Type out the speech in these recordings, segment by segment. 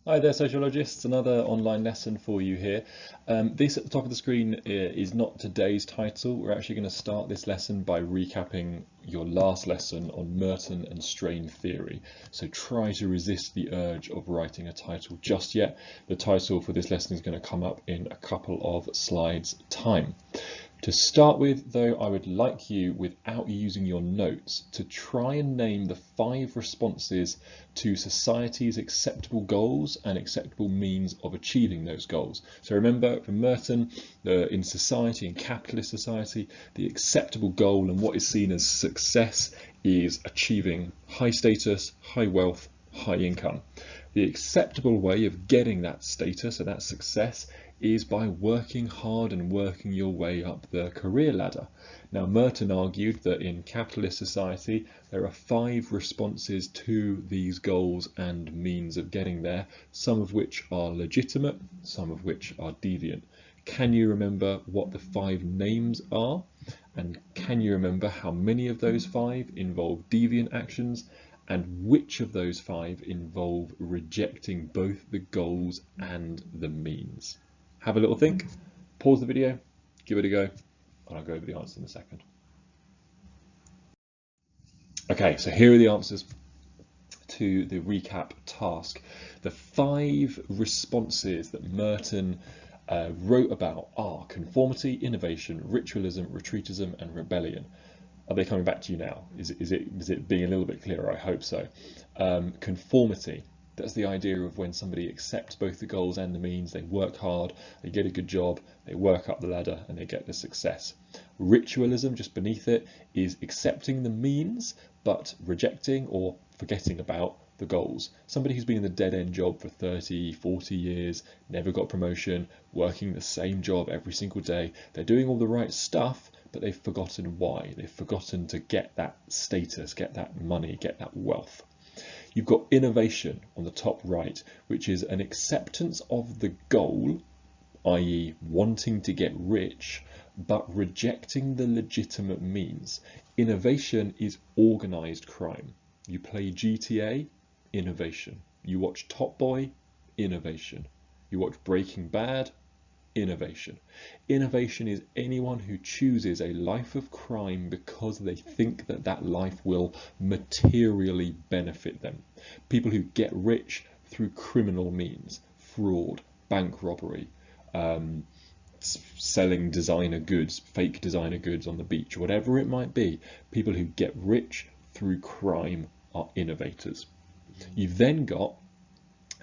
Hi there, sociologists. Another online lesson for you here. This at the top of the screen is not today's title. We're actually going to start this lesson by recapping your last lesson on Merton and strain theory. So try to resist the urge of writing a title just yet. The title for this lesson is going to come up in a couple of slides' time. To start with, though, I would like you, without using your notes, to try and name the 5 responses to society's acceptable goals and acceptable means of achieving those goals. So remember, for Merton, in society, in capitalist society, the acceptable goal and what is seen as success is achieving high status, high wealth, high income. The acceptable way of getting that status or that success is by working hard and working your way up the career ladder. Now, Merton argued that in capitalist society, there are 5 responses to these goals and means of getting there, some of which are legitimate, some of which are deviant. Can you remember what the 5 names are? And can you remember how many of those 5 involve deviant actions? And which of those 5 involve rejecting both the goals and the means? Have a little think, pause the video, give it a go, and I'll go over the answers in a second. Okay, so here are the answers to the recap task. The 5 responses that Merton wrote about are conformity, innovation, ritualism, retreatism, and rebellion. Are they coming back to you now? Is it being a little bit clearer? I hope so. Conformity. That's the idea of when somebody accepts both the goals and the means, they work hard, they get a good job, they work up the ladder, and they get the success. Ritualism, just beneath it, is accepting the means, but rejecting or forgetting about the goals. Somebody who's been in the dead-end job for 30, 40 years, never got promotion, working the same job every single day. They're doing all the right stuff, but they've forgotten why. They've forgotten to get that status, get that money, get that wealth. You've got innovation on the top right, which is an acceptance of the goal, i.e. wanting to get rich, but rejecting the legitimate means. Innovation is organized crime. You play GTA, innovation. You watch Top Boy, innovation. You watch Breaking Bad, innovation. Innovation is anyone who chooses a life of crime because they think that that life will materially benefit them. People who get rich through criminal means, fraud, bank robbery, selling designer goods, fake designer goods on the beach, whatever it might be. People who get rich through crime are innovators. You've then got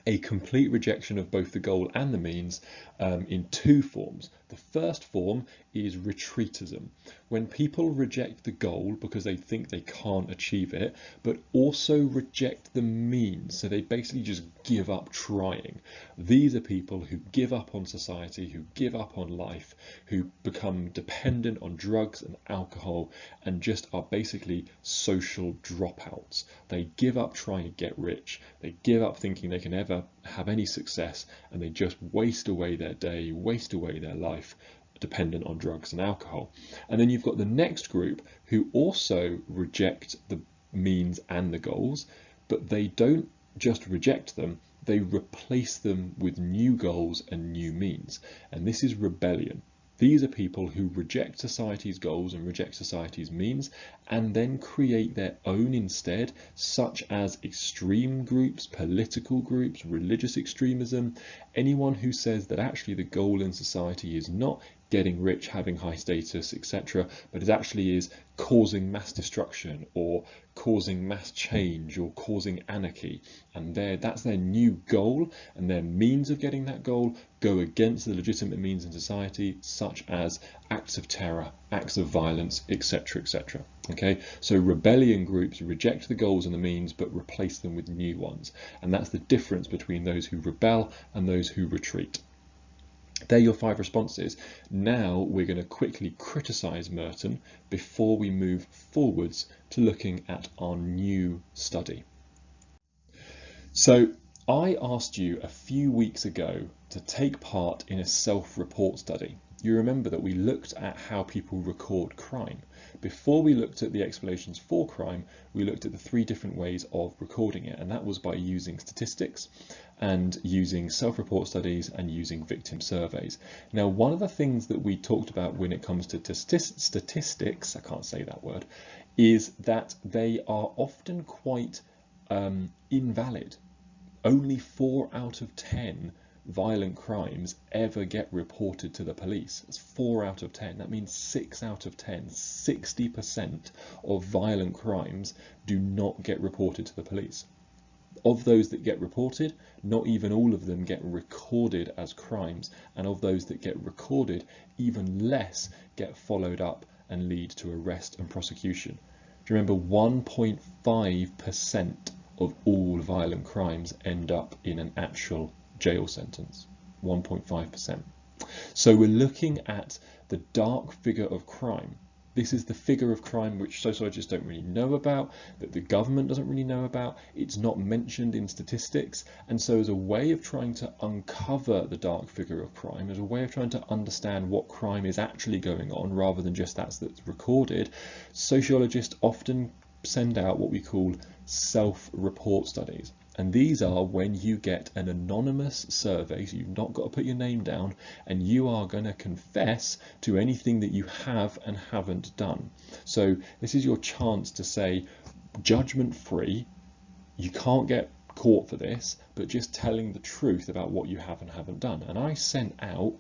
a complete rejection of both the goal and the means in 2 forms. The first form is retreatism, when people reject the goal because they think they can't achieve it, but also reject the means, so they basically just give up trying. These are people who give up on society, who give up on life, who become dependent on drugs and alcohol and just are basically social dropouts. They give up trying to get rich, they give up thinking they can ever have any success, and they just waste away their day, waste away their life, dependent on drugs and alcohol. And then you've got the next group who also reject the means and the goals, but they don't just reject them, they replace them with new goals and new means. And this is rebellion. These are people who reject society's goals and reject society's means and then create their own instead, such as extreme groups, political groups, religious extremism, anyone who says that actually the goal in society is not getting rich, having high status, etc., but it actually is causing mass destruction or causing mass change or causing anarchy. And that's their new goal, and their means of getting that goal go against the legitimate means in society, such as acts of terror, acts of violence, etc., etc. Okay, so rebellion groups reject the goals and the means but replace them with new ones, and that's the difference between those who rebel and those who retreat. They're your 5 responses. Now we're going to quickly criticize Merton before we move forwards to looking at our new study. So I asked you a few weeks ago to take part in a self-report study. you remember that we looked at how people record crime. Before we looked at the explanations for crime, we looked at the 3 different ways of recording it, and that was by using statistics and using self-report studies and using victim surveys. Now, one of the things that we talked about when it comes to statistics, I can't say that word, is that they are often quite invalid. Only 4 out of 10 violent crimes ever get reported to the police. It's 4 out of 10. That means 6 out of 10, 60% of violent crimes do not get reported to the police. Of those that get reported, not even all of them get recorded as crimes, and of those that get recorded, even less get followed up and lead to arrest and prosecution. Do you remember 1.5% of all violent crimes end up in an actual jail sentence? 1.5%. So we're looking at the dark figure of crime. This is the figure of crime which sociologists don't really know about, that the government doesn't really know about. It's not mentioned in statistics. And so as a way of trying to uncover the dark figure of crime, as a way of trying to understand what crime is actually going on rather than just that's recorded, sociologists often send out what we call self-report studies. And these are when you get an anonymous survey, so you've not got to put your name down, and you are going to confess to anything that you have and haven't done. So this is your chance to say, judgment-free, you can't get caught for this, but just telling the truth about what you have and haven't done. And I sent out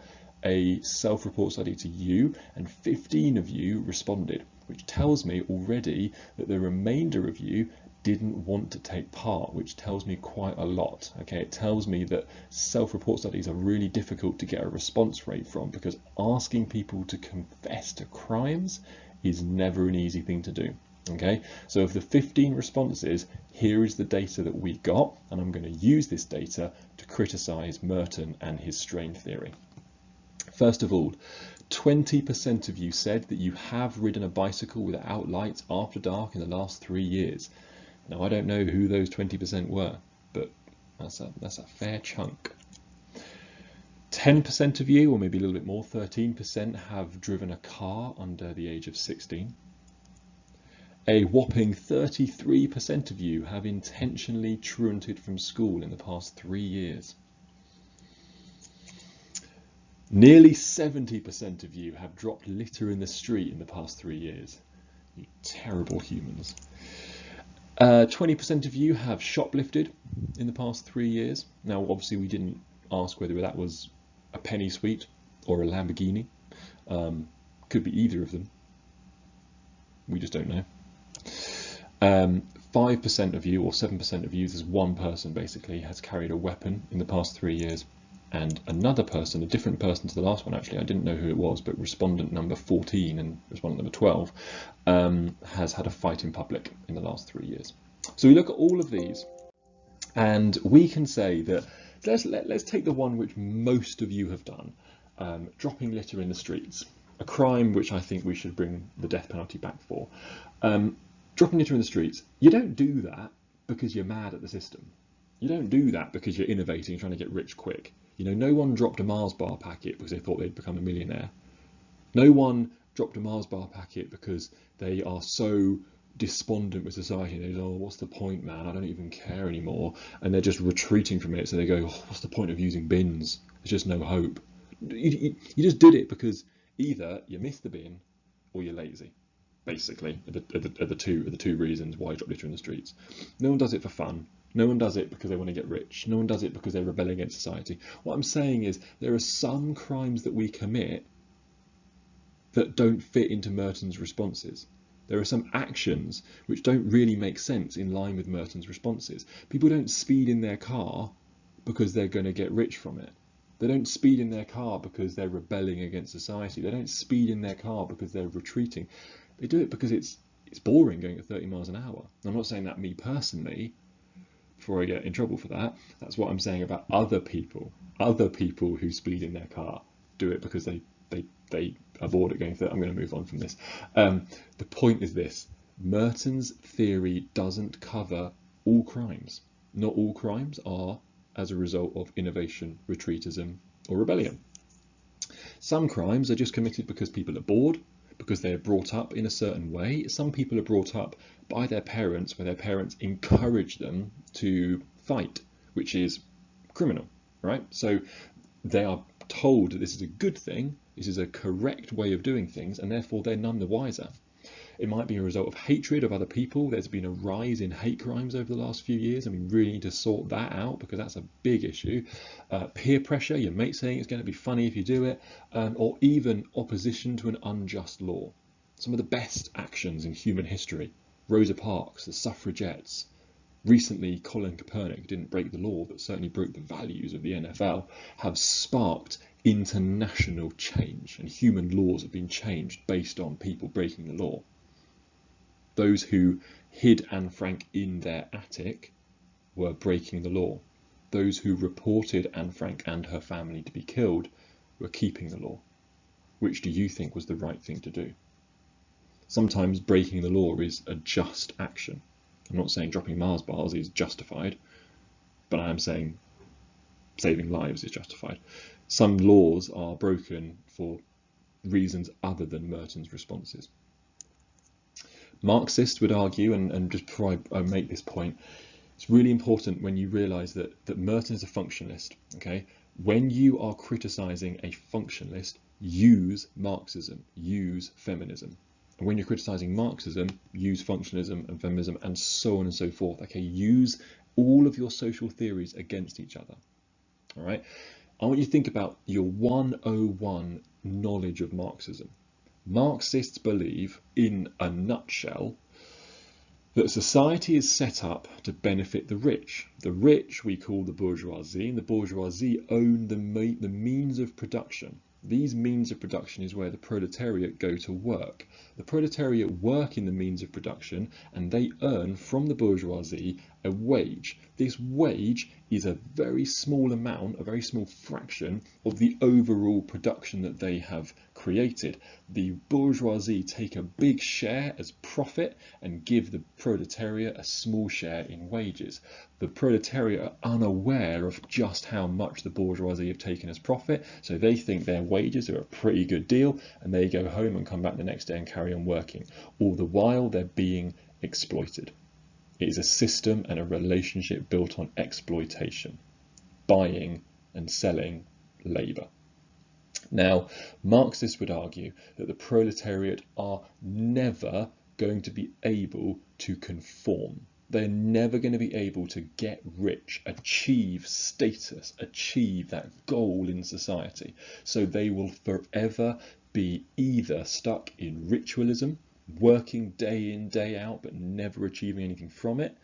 a self-report study to you, and 15 of you responded, which tells me already that the remainder of you didn't want to take part, which tells me quite a lot. Okay, it tells me that self-report studies are really difficult to get a response rate from, because asking people to confess to crimes is never an easy thing to do. Okay, so of the 15 responses, here is the data that we got, and I'm going to use this data to criticize Merton and his strain theory. First of all, 20% of you said that you have ridden a bicycle without lights after dark in the last 3 years. Now, I don't know who those 20% were, but that's a fair chunk. 10% of you, or maybe a little bit more, 13%, have driven a car under the age of 16. A whopping 33% of you have intentionally truanted from school in the past 3 years. Nearly 70% of you have dropped litter in the street in the past 3 years. You terrible humans. 20% of you have shoplifted in the past 3 years. Now, obviously, we didn't ask whether that was a penny sweet or a Lamborghini. Could be either of them. We just don't know. 5% of you, or 7% of you, there's one person basically, has carried a weapon in the past 3 years. And another person, a different person to the last one actually, I didn't know who it was, but respondent number 14 and respondent number 12 has had a fight in public in the last 3 years. So we look at all of these, and we can say that, let's take the one which most of you have done, dropping litter in the streets, a crime which I think we should bring the death penalty back for. Dropping litter in the streets, you don't do that because you're mad at the system. You don't do that because you're innovating and trying to get rich quick. You know, no one dropped a Mars bar packet because they thought they'd become a millionaire. No one dropped a Mars bar packet because they are so despondent with society. They go, oh, what's the point, man? I don't even care anymore. And they're just retreating from it. So they go, oh, what's the point of using bins? There's just no hope. You just did it because either you missed the bin or you're lazy. Basically, are the two reasons why you drop litter in the streets. No one does it for fun. No one does it because they want to get rich. No one does it because they're rebelling against society. What I'm saying is there are some crimes that we commit that don't fit into Merton's responses. There are some actions which don't really make sense in line with Merton's responses. People don't speed in their car because they're going to get rich from it. They don't speed in their car because they're rebelling against society. They don't speed in their car because they're retreating. They do it because it's boring going at 30 miles an hour. I'm not saying that me personally, before I get in trouble for that. That's what I'm saying about other people. Other people who speed in their car do it because they avoid it going 30. I'm going to move on from this. The point is this: Merton's theory doesn't cover all crimes. Not all crimes are as a result of innovation, retreatism, or rebellion. Some crimes are just committed because people are bored, because they're brought up in a certain way. Some people are brought up by their parents where their parents encourage them to fight, which is criminal, right? So they are told that this is a good thing, this is a correct way of doing things, and therefore they're none the wiser. It might be a result of hatred of other people. There's been a rise in hate crimes over the last few years, and we really need to sort that out because that's a big issue. Peer pressure, your mate saying it's going to be funny if you do it, or even opposition to an unjust law. Some of the best actions in human history, Rosa Parks, the suffragettes. Recently, Colin Kaepernick didn't break the law, but certainly broke the values of the NFL, have sparked international change, and human laws have been changed based on people breaking the law. Those who hid Anne Frank in their attic were breaking the law. Those who reported Anne Frank and her family to be killed were keeping the law. Which do you think was the right thing to do? Sometimes breaking the law is a just action. I'm not saying dropping Mars bars is justified, but I am saying saving lives is justified. Some laws are broken for reasons other than Merton's responses. Marxists would argue, and just before I make this point, it's really important when you realise that Merton is a functionalist. Okay, when you are criticising a functionalist, use Marxism, use feminism. And when you're criticising Marxism, use functionalism and feminism and so on and so forth. Okay, use all of your social theories against each other. All right, I want you to think about your 101 knowledge of Marxism. Marxists believe, in a nutshell, that society is set up to benefit the rich. The rich we call the bourgeoisie, and the bourgeoisie own the means of production. These means of production is where the proletariat go to work. The proletariat work in the means of production and they earn from the bourgeoisie a wage. This wage is a very small amount, a very small fraction of the overall production that they have created. The bourgeoisie take a big share as profit and give the proletariat a small share in wages. The proletariat are unaware of just how much the bourgeoisie have taken as profit, so they think their wages are a pretty good deal and they go home and come back the next day and carry on working. All the while they're being exploited. It is a system and a relationship built on exploitation, buying and selling labour. Now, Marxists would argue that the proletariat are never going to be able to conform. They're never going to be able to get rich, achieve status, achieve that goal in society. So they will forever be either stuck in ritualism, working day in, day out, but never achieving anything from it,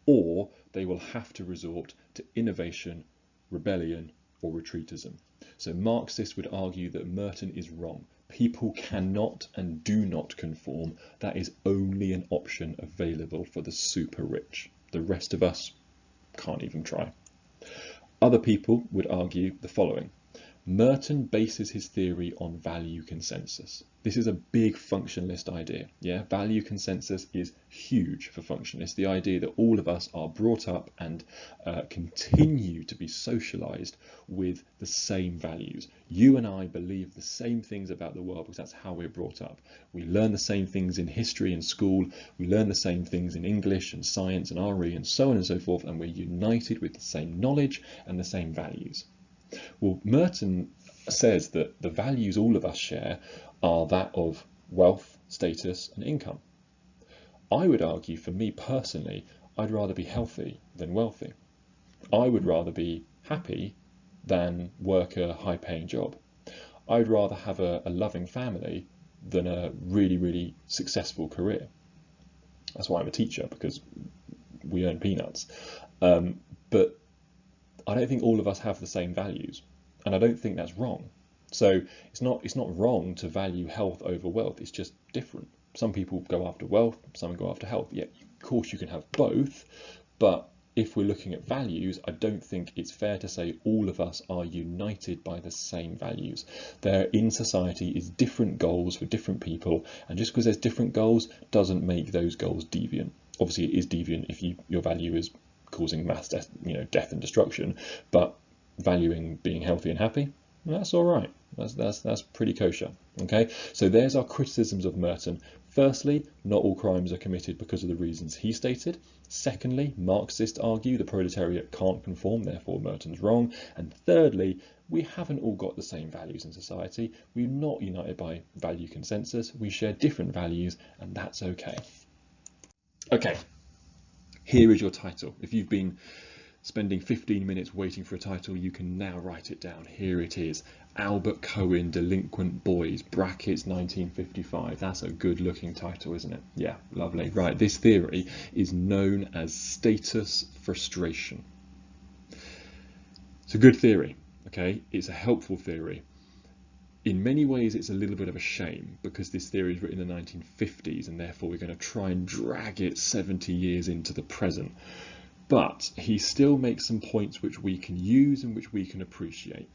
or they will have to resort to innovation, rebellion, or retreatism. So Marxists would argue that Merton is wrong. People cannot and do not conform. That is only an option available for the super rich. The rest of us can't even try. Other people would argue the following. Merton bases his theory on value consensus. This is a big functionalist idea. Yeah, value consensus is huge for functionalists. The idea that all of us are brought up and continue to be socialized with the same values. You and I believe the same things about the world because that's how we're brought up. We learn the same things in history in school. We learn the same things in English and science and RE and so on and so forth. And we're united with the same knowledge and the same values. Well, Merton says that the values all of us share are that of wealth, status, and income. I would argue, for me personally, I'd rather be healthy than wealthy. I would rather be happy than work a high-paying job. I'd rather have a loving family than a really, really successful career. That's why I'm a teacher, because we earn peanuts. But I don't think all of us have the same values, and I don't think that's wrong. So it's not wrong to value health over wealth. It's just different. Some people go after wealth, some go after health. Yeah, of course you can have both, but if we're looking at values, I don't think it's fair to say all of us are united by the same values. There in society is different goals for different people, and just because there's different goals doesn't make those goals deviant. Obviously, it is deviant if your value is causing mass death, death and destruction, but valuing being healthy and happy, that's all right. That's pretty kosher. Okay, so there's our criticisms of Merton. Firstly, not all crimes are committed because of the reasons he stated. Secondly, Marxists argue the proletariat can't conform, therefore Merton's wrong. And thirdly, we haven't all got the same values in society. We're not united by value consensus. We share different values, and that's okay. Okay, here is your title. If you've been spending 15 minutes waiting for a title, you can now write it down. Here it is. Albert Cohen, Delinquent Boys, brackets 1955. That's a good looking title, isn't it? Yeah, lovely. Right, this theory is known as status frustration. It's a good theory, okay? It's a helpful theory. In many ways, it's a little bit of a shame because this theory is written in the 1950s and therefore we're going to try and drag it 70 years into the present. But he still makes some points which we can use and which we can appreciate.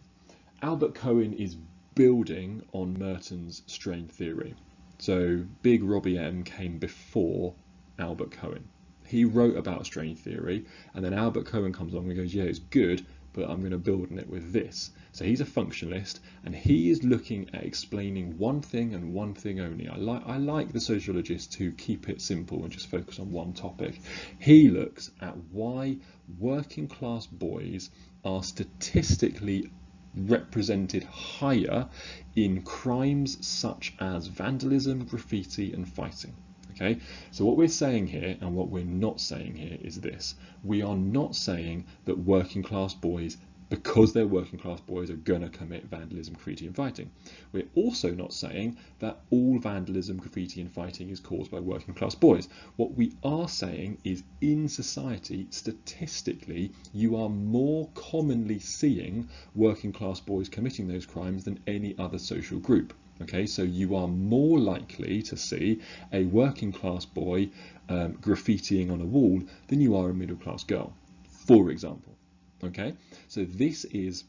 Albert Cohen is building on Merton's strain theory. So Big Robbie M came before Albert Cohen. He wrote about strain theory, and then Albert Cohen comes along and goes, yeah, it's good, but I'm going to build on it with this. So he's a functionalist, and he is looking at explaining one thing and one thing only. I like the sociologists who keep it simple and just focus on one topic. He looks at why working class boys are statistically represented higher in crimes such as vandalism, graffiti, and fighting. Okay, so what we're saying here and what we're not saying here is this. We are not saying that working class boys, because they're working class boys, are going to commit vandalism, graffiti, and fighting. We're also not saying that all vandalism, graffiti, and fighting is caused by working class boys. What we are saying is in society, statistically, you are more commonly seeing working class boys committing those crimes than any other social group. Okay, so you are more likely to see a working class boy graffitiing on a wall than you are a middle class girl, for example. Okay, so this is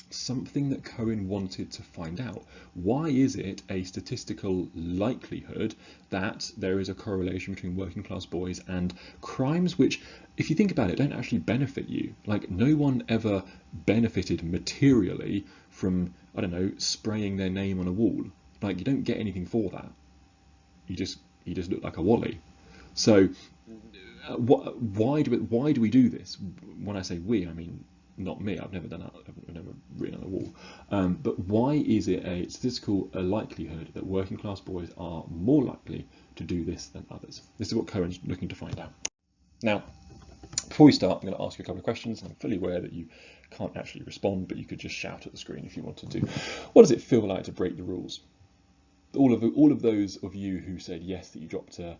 something that Cohen wanted to find out. Why is it a statistical likelihood that there is a correlation between working class boys and crimes which, if you think about it, don't actually benefit you? Like, no one ever benefited materially from, I don't know, spraying their name on a wall. Like, you don't get anything for that. You just look like a wally. So why do we do this? When I say we, I mean not me. I've never done that. I've never written on a wall. But why is it a statistical likelihood that working class boys are more likely to do this than others? This is what Cohen's looking to find out. Now, before we start, I'm going to ask you a couple of questions. I'm fully aware that you can't actually respond, but you could just shout at the screen if you wanted to. What does it feel like to break the rules? All of those of you who said yes that you dropped a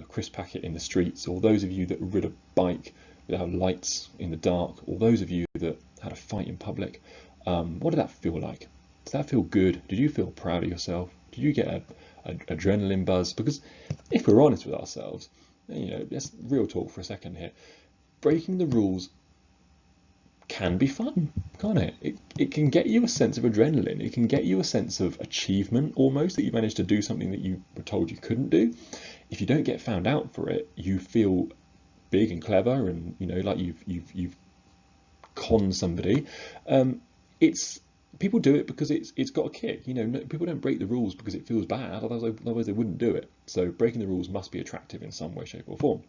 crisp packet in the streets, or those of you that rid a bike without lights in the dark, or those of you that had a fight in public, what did that feel like? Does that feel good? Did you feel proud of yourself? Did you get an adrenaline buzz? Because if we're honest with ourselves, you know, let's real talk for a second here. Breaking the rules can be fun, can't it? It can get you a sense of adrenaline. It can get you a sense of achievement, almost, that you managed to do something that you were told you couldn't do. If you don't get found out for it, you feel big and clever, and you know, like you've conned somebody. People do it because it's got a kick. You know, people don't break the rules because it feels bad. Otherwise they wouldn't do it. So breaking the rules must be attractive in some way, shape, or form.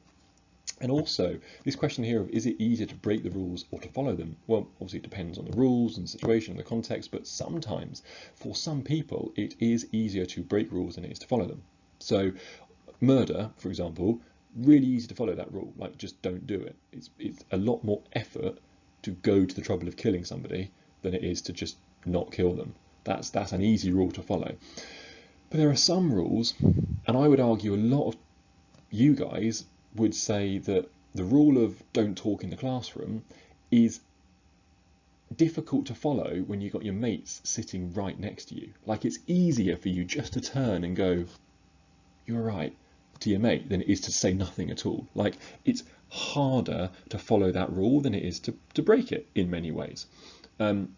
And also, this question here of is it easier to break the rules or to follow them? Well, obviously it depends on the rules and the situation and the context, but sometimes for some people it is easier to break rules than it is to follow them. So murder, for example, really easy to follow that rule, like just don't do it. It's a lot more effort to go to the trouble of killing somebody than it is to just not kill them. That's an easy rule to follow. But there are some rules, and I would argue a lot of you guys would say that the rule of don't talk in the classroom is difficult to follow when you've got your mates sitting right next to you. Like, it's easier for you just to turn and go, you're right, to your mate than it is to say nothing at all. Like, it's harder to follow that rule than it is to break it in many ways.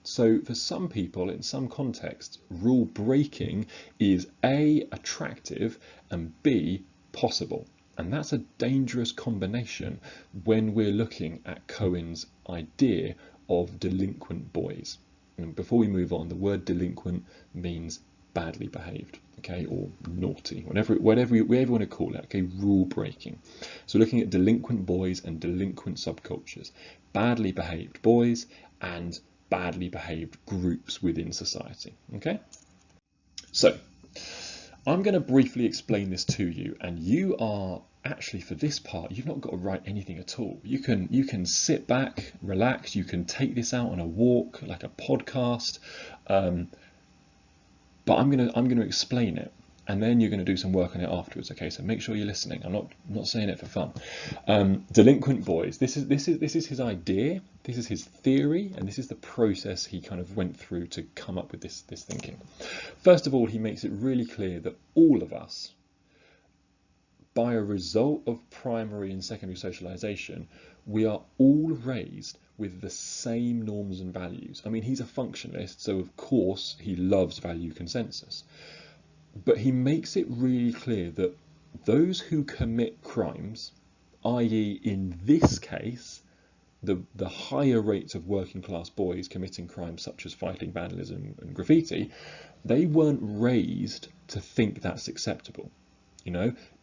So for some people, in some contexts, rule breaking is A, attractive, and B, possible. And that's a dangerous combination when we're looking at Cohen's idea of delinquent boys. And before we move on, the word delinquent means badly behaved, okay, or naughty, whatever you want to call it, okay, rule breaking. So looking at delinquent boys and delinquent subcultures, badly behaved boys and badly behaved groups within society, okay? So I'm going to briefly explain this to you, and you are actually, for this part, you've not got to write anything at all. You can sit back, relax, you can take this out on a walk, like a podcast, but I'm gonna explain it, and then you're going to do some work on it afterwards. Okay, so make sure you're listening. I'm not saying it for fun. Delinquent boys. This is his idea. This is his theory, and this is the process he kind of went through to come up with this thinking. First of all, he makes it really clear that all of us, by a result of primary and secondary socialization, we are all raised with the same norms and values. I mean, he's a functionalist, so of course he loves value consensus. But he makes it really clear that those who commit crimes, i.e. in this case, the higher rates of working class boys committing crimes such as fighting, vandalism and graffiti, they weren't raised to think that's acceptable.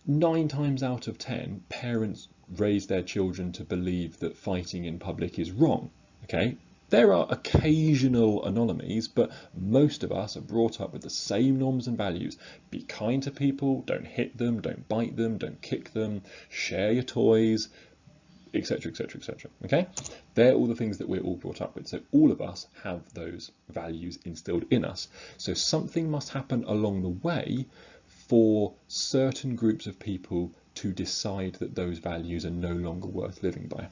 9 times out of 10, parents raise their children to believe that fighting in public is wrong, okay? There are occasional anomalies, but most of us are brought up with the same norms and values. Be kind to people, don't hit them, don't bite them, don't kick them, share your toys, etc, etc, etc, okay? They're all the things that we're all brought up with. So all of us have those values instilled in us. So something must happen along the way for certain groups of people to decide that those values are no longer worth living by.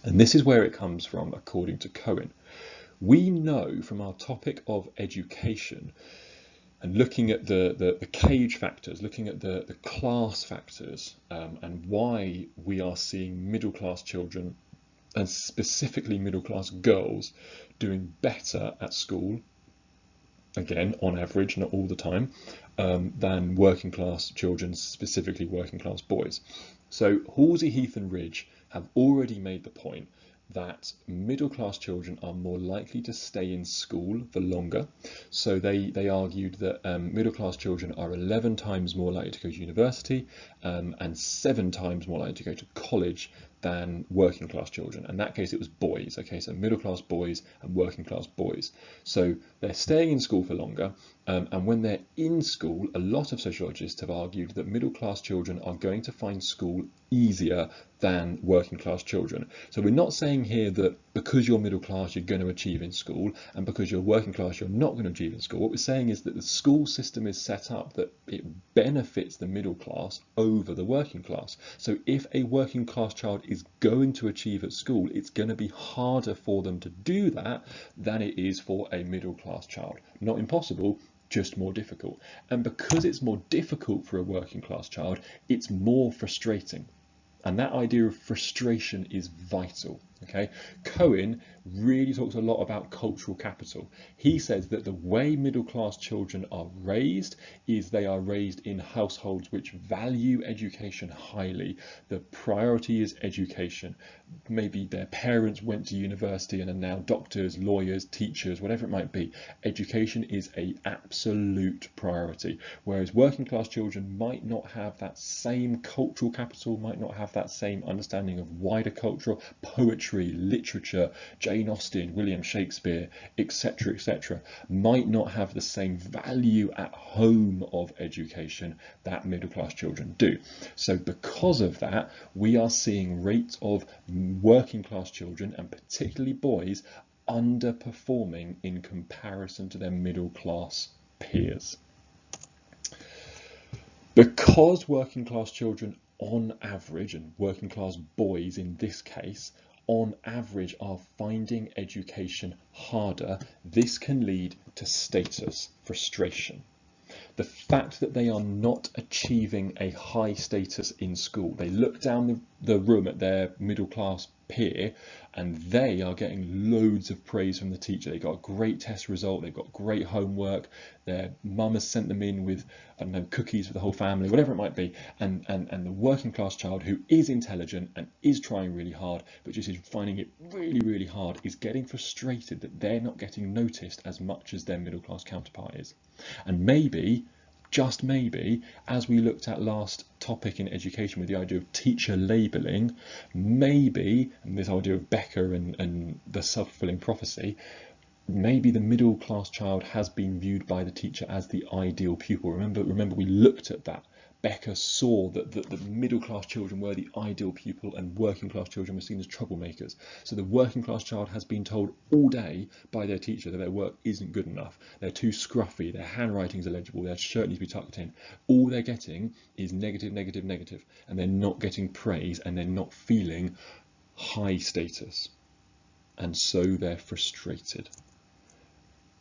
And this is where it comes from, according to Cohen. We know from our topic of education and looking at the cage factors, looking at the class factors, and why we are seeing middle class children, and specifically middle class girls, doing better at school, again, on average, not all the time, than working class children, specifically working class boys. So Halsey, Heath and Ridge have already made the point that middle class children are more likely to stay in school for longer. So they argued that middle class children are 11 times more likely to go to university and 7 times more likely to go to college than working class children. In that case, it was boys. Okay, so middle class boys and working class boys. So they're staying in school for longer. And when they're in school, a lot of sociologists have argued that middle class children are going to find school easier than working class children. So we're not saying here that because you're middle class you're going to achieve in school, and because you're working class you're not going to achieve in school. What we're saying is that the school system is set up that it benefits the middle class over the working class. So if a working class child is going to achieve at school, it's going to be harder for them to do that than it is for a middle class child. Not impossible, just more difficult. And because it's more difficult for a working class child, it's more frustrating. And that idea of frustration is vital. Okay, Cohen really talks a lot about cultural capital. He says that the way middle class children are raised is they are raised in households which value education highly. The priority is education. Maybe their parents went to university and are now doctors, lawyers, teachers, whatever it might be. Education is an absolute priority, whereas working class children might not have that same cultural capital, might not have that same understanding of wider cultural poetry, literature, Jane Austen, William Shakespeare, etc., etc., might not have the same value at home of education that middle class children do. So because of that, we are seeing rates of working class children, and particularly boys, underperforming in comparison to their middle class peers. Because working class children on average, and working class boys in this case, on average are finding education harder, this can lead to status frustration. The fact that they are not achieving a high status in school, they look down the room at their middle class peer, and they are getting loads of praise from the teacher. They got a great test result, they've got great homework, their mum has sent them in with, I don't know, cookies for the whole family, whatever it might be, and the working class child who is intelligent and is trying really hard, but just is finding it really, really hard, is getting frustrated that they're not getting noticed as much as their middle class counterpart is. And maybe, just maybe, as we looked at last topic in education with the idea of teacher labelling, maybe, and this idea of Becker and the self-fulfilling prophecy, maybe the middle class child has been viewed by the teacher as the ideal pupil. Remember we looked at that. Becker saw that the middle class children were the ideal pupil and working class children were seen as troublemakers. So the working class child has been told all day by their teacher that their work isn't good enough. They're too scruffy, their handwriting's illegible, their shirt needs to be tucked in. All they're getting is negative, negative, negative, and they're not getting praise and they're not feeling high status. And so they're frustrated.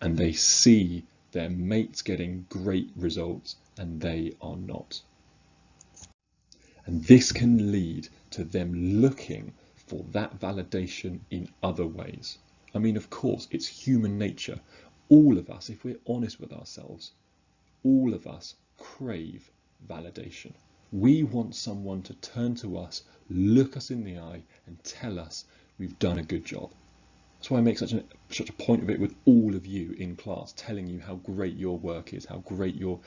And they see their mates getting great results and they are not. And this can lead to them looking for that validation in other ways. I mean, of course, it's human nature. All of us, if we're honest with ourselves, all of us crave validation. We want someone to turn to us, look us in the eye and tell us we've done a good job. That's why I make such a point of it with all of you in class, telling you how great your work is, how great your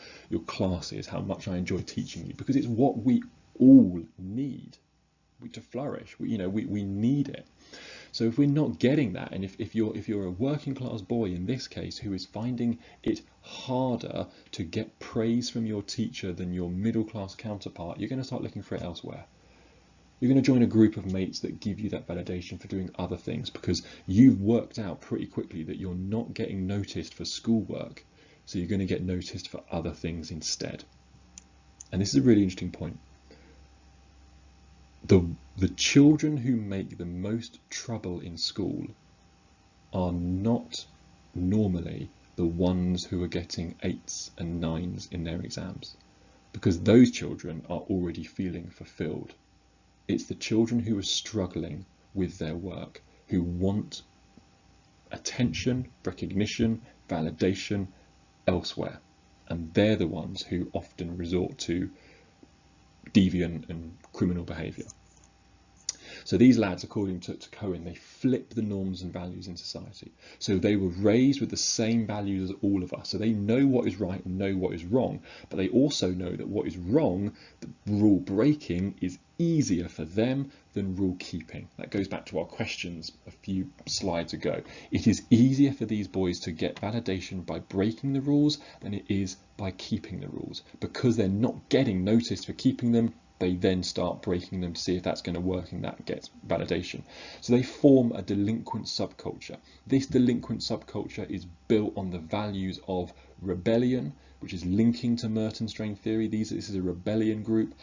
class is, how much I enjoy teaching you, because it's what we all need to flourish. We need it. So if we're not getting that, and if you're a working class boy in this case who is finding it harder to get praise from your teacher than your middle class counterpart, you're going to start looking for it elsewhere. You're going to join a group of mates that give you that validation for doing other things, because you've worked out pretty quickly that you're not getting noticed for schoolwork, so you're going to get noticed for other things instead. And this is a really interesting point. The children who make the most trouble in school are not normally the ones who are getting 8s and 9s in their exams, because those children are already feeling fulfilled. It's the children who are struggling with their work, who want attention, recognition, validation elsewhere. And they're the ones who often resort to deviant and criminal behaviour. So these lads, according to Cohen, they flip the norms and values in society. So they were raised with the same values as all of us. So they know what is right and know what is wrong, but they also know that what is wrong, the rule breaking, is easier for them than rule keeping. That goes back to our questions a few slides ago. It is easier for these boys to get validation by breaking the rules than it is by keeping the rules. Because they're not getting noticed for keeping them, they then start breaking them to see if that's going to work, and that gets validation. So they form a delinquent subculture. This delinquent subculture is built on the values of rebellion, which is linking to Merton strain theory. This is a rebellion group,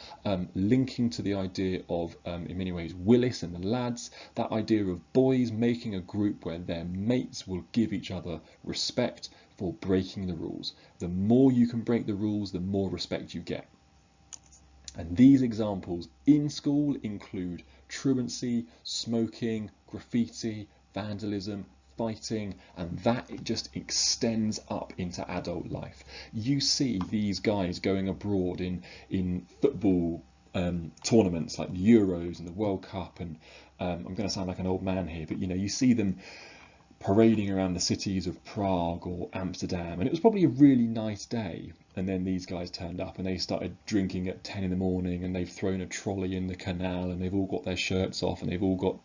linking to the idea of, in many ways, Willis and the lads, that idea of boys making a group where their mates will give each other respect for breaking the rules. The more you can break the rules, the more respect you get. And these examples in school include truancy, smoking, graffiti, vandalism, fighting, and that it just extends up into adult life. You see these guys going abroad in football tournaments like the Euros and the World Cup, and I'm going to sound like an old man here, but you see them parading around the cities of Prague or Amsterdam, and it was probably a really nice day, and then these guys turned up and they started drinking at 10 in the morning, and they've thrown a trolley in the canal, and they've all got their shirts off, and they've all got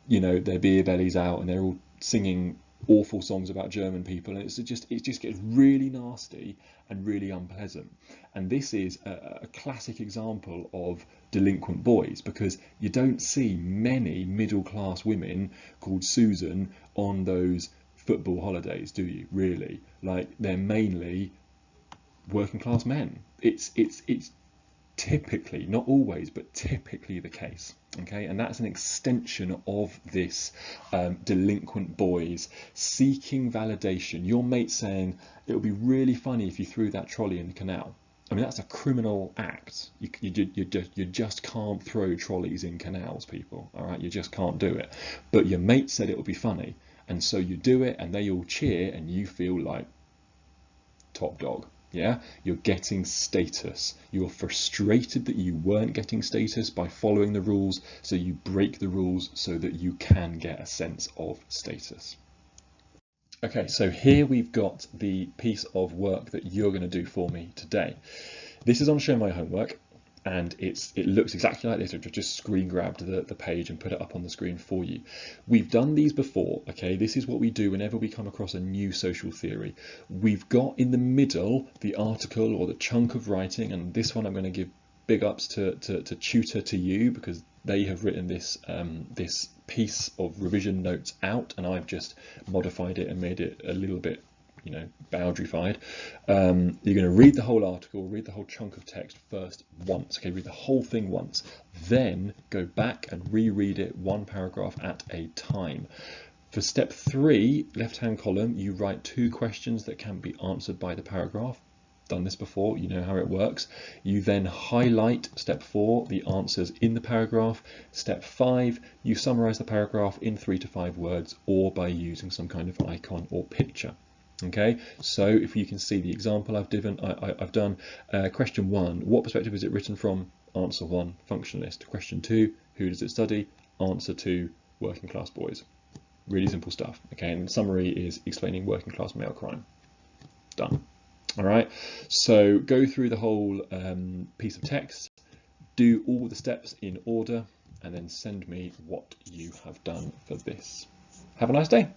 their beer bellies out, and they're all singing awful songs about German people, and it just gets really nasty and really unpleasant. And this is a classic example of delinquent boys, because you don't see many middle-class women called Susan on those football holidays, do you? Really? Like, they're mainly working-class men. It's typically, not always, but typically the case. Okay, and that's an extension of this delinquent boys seeking validation. Your mate saying, it would be really funny if you threw that trolley in the canal. I mean, that's a criminal act. You just can't throw trolleys in canals, people. All right, you just can't do it. But your mate said it would be funny, and so you do it, and they all cheer, and you feel like top dog. Yeah, you're getting status. You're frustrated that you weren't getting status by following the rules, so you break the rules so that you can get a sense of status. Okay, so here we've got the piece of work that you're going to do for me today. This is on Show My Homework, and it looks exactly like this. I've just screen grabbed the page and put it up on the screen for you. We've done these before, okay? This is what we do whenever we come across a new social theory. We've got in the middle the article or the chunk of writing, and this one I'm going to give big ups to Tutor to you, because they have written this this piece of revision notes out, and I've just modified it and made it a little bit, you know, Bowdery-fied. You're going to read the whole article, read the whole chunk of text first once, okay? Read the whole thing once, then go back and reread it one paragraph at a time. For step 3, left-hand column, you write 2 questions that can be answered by the paragraph. Done this before, you know how it works. You then highlight, step 4, the answers in the paragraph. Step 5, you summarize the paragraph in 3 to 5 words, or by using some kind of icon or picture. Okay, so if you can see the example I've done, question 1, what perspective is it written from? Answer 1, functionalist. Question 2, who does it study? Answer 2, working class boys. Really simple stuff. Okay, and the summary is explaining working class male crime. Done. All right, so go through the whole piece of text, do all the steps in order, and then send me what you have done for this. Have a nice day.